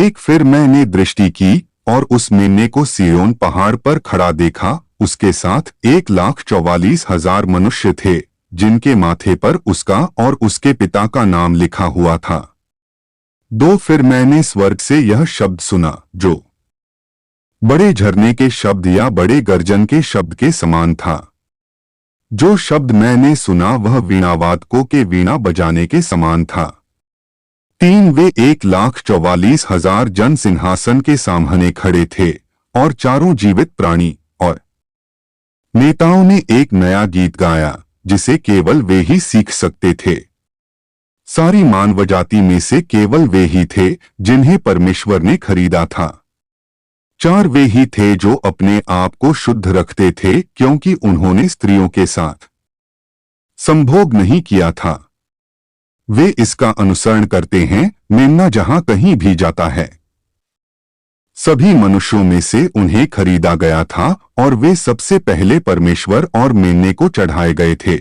एक फिर मैंने दृष्टि की और उस मेम्ने को सिय्योन पहाड़ पर खड़ा देखा। उसके साथ 1,44,000 मनुष्य थे, जिनके माथे पर उसका और उसके पिता का नाम लिखा हुआ था। दो फिर मैंने स्वर्ग से यह शब्द सुना, जो बड़े झरने के शब्द या बड़े गर्जन के शब्द के समान था। जो शब्द मैंने सुना वह वीणावादकों के वीणा बजाने के समान था। तीन वे 1,44,000 जन सिंहासन के सामने खड़े थे और चारों जीवित प्राणी और नेताओं ने एक नया गीत गाया, जिसे केवल वे ही सीख सकते थे। सारी मानव जाति में से केवल वे ही थे जिन्हें परमेश्वर ने खरीदा था। चार वे ही थे जो अपने आप को शुद्ध रखते थे, क्योंकि उन्होंने स्त्रियों के साथ संभोग नहीं किया था। वे इसका अनुसरण करते हैं, मेम्ना जहां कहीं भी जाता है। सभी मनुष्यों में से उन्हें खरीदा गया था और वे सबसे पहले परमेश्वर और मेम्ने को चढ़ाए गए थे।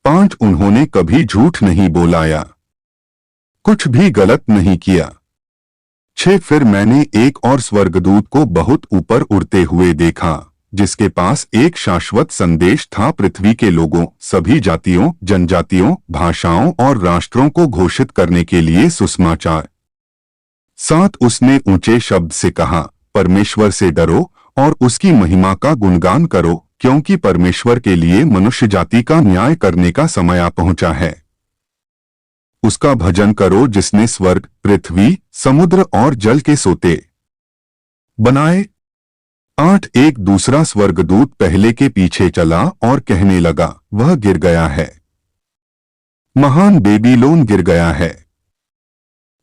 5 उन्होंने कभी झूठ नहीं बोलाया, कुछ भी गलत नहीं किया। 6 फिर मैंने एक और स्वर्गदूत को बहुत ऊपर उड़ते हुए देखा, जिसके पास एक शाश्वत संदेश था पृथ्वी के लोगों, सभी जातियों, जनजातियों, भाषाओं और राष्ट्रों को घोषित करने के लिए सुसमाचार। 7 उसने ऊंचे शब्द से कहा, परमेश्वर से डरो और उसकी महिमा का गुणगान करो, क्योंकि परमेश्वर के लिए मनुष्य जाति का न्याय करने का समय आ पहुंचा है। उसका भजन करो जिसने स्वर्ग, पृथ्वी, समुद्र और जल के सोते बनाए। 8 एक दूसरा स्वर्गदूत पहले के पीछे चला और कहने लगा, वह गिर गया है, महान बेबीलोन गिर गया है।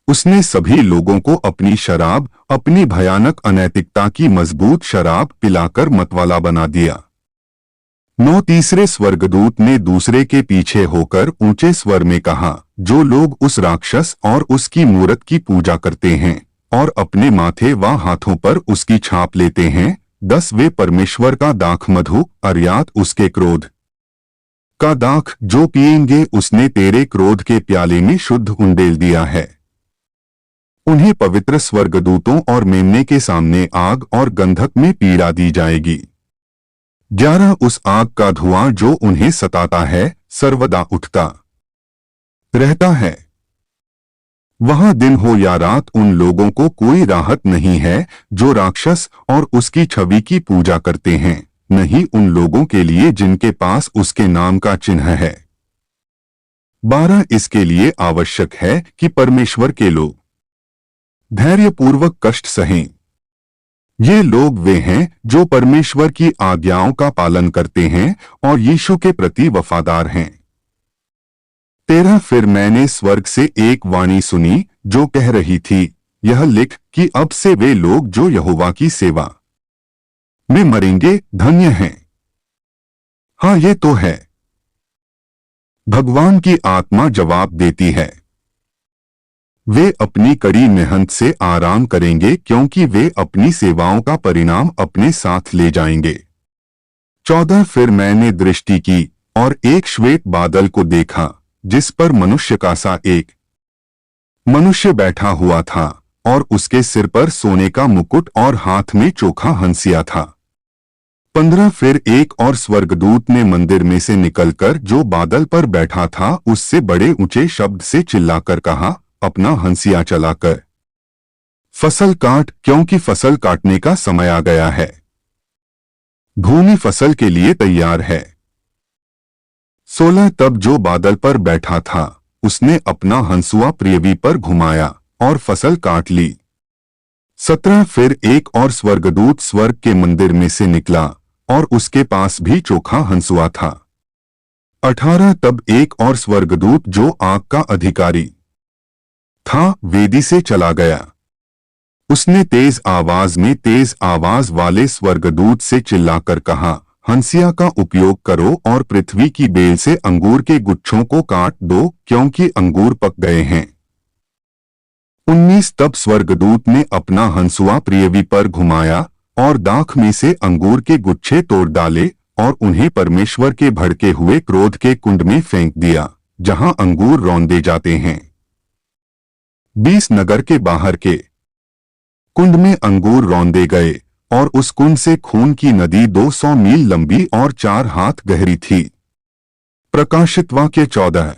उसने सभी लोगों को अपनी शराब, अपनी भयानक अनैतिकता की मजबूत शराब पिलाकर मतवाला बना दिया। 9 तीसरे स्वर्गदूत ने दूसरे के पीछे होकर ऊंचे स्वर में कहा, जो लोग उस राक्षस और उसकी मूरत की पूजा करते हैं और अपने माथे व हाथों पर उसकी छाप लेते हैं, 10 वे परमेश्वर का दाख मधु अर्थात उसके क्रोध का दाख जो पिएंगे, उसने तेरे क्रोध के प्याले में शुद्ध उंडेल दिया है। उन्हें पवित्र स्वर्गदूतों और मेम्ने के सामने आग और गंधक में पीड़ा दी जाएगी। 11 उस आग का धुआं जो उन्हें सताता है, सर्वदा उठता रहता है। वहां दिन हो या रात उन लोगों को कोई राहत नहीं है जो राक्षस और उसकी छवि की पूजा करते हैं, नहीं उन लोगों के लिए जिनके पास उसके नाम का चिन्ह है। 12 इसके लिए आवश्यक है कि परमेश्वर के लोग धैर्यपूर्वक कष्ट सहें। ये लोग वे हैं जो परमेश्वर की आज्ञाओं का पालन करते हैं और यीशु के प्रति वफादार हैं। 13 फिर मैंने स्वर्ग से एक वाणी सुनी जो कह रही थी, यह लिख कि अब से वे लोग जो यहोवा की सेवा में मरेंगे धन्य हैं। हाँ, ये तो है। भगवान की आत्मा जवाब देती है, वे अपनी कड़ी मेहनत से आराम करेंगे, क्योंकि वे अपनी सेवाओं का परिणाम अपने साथ ले जाएंगे। 14 फिर मैंने दृष्टि की और एक श्वेत बादल को देखा, जिस पर मनुष्य का सा एक मनुष्य बैठा हुआ था और उसके सिर पर सोने का मुकुट और हाथ में चोखा हंसिया था। 15 फिर एक और स्वर्गदूत ने मंदिर में से निकलकर जो बादल पर बैठा था उससे बड़े ऊंचे शब्द से चिल्लाकर कहा, अपना हंसिया चलाकर फसल काट, क्योंकि फसल काटने का समय आ गया है। भूमि फसल के लिए तैयार है। 16 तब जो बादल पर बैठा था उसने अपना हंसुआ पृथ्वी पर घुमाया और फसल काट ली। 17 फिर एक और स्वर्गदूत स्वर्ग के मंदिर में से निकला और उसके पास भी चोखा हंसुआ था। 18 तब एक और स्वर्गदूत जो आग का अधिकारी था वेदी से चला गया। उसने तेज आवाज वाले स्वर्गदूत से चिल्लाकर कहा, हंसिया का उपयोग करो और पृथ्वी की बेल से अंगूर के गुच्छों को काट दो, क्योंकि अंगूर पक गए हैं। 19 तब स्वर्गदूत ने अपना हंसुआ पृथ्वी पर घुमाया और दाख में से अंगूर के गुच्छे तोड़ डाले और उन्हें परमेश्वर के भड़के हुए क्रोध के कुंड में फेंक दिया, जहां अंगूर रौंदे जाते हैं। 20 नगर के बाहर के कुंड में अंगूर रौंदे गए और उस कुंड से खून की नदी 200 मील लंबी और 4 हाथ गहरी थी। प्रकाशित वाक्य 14।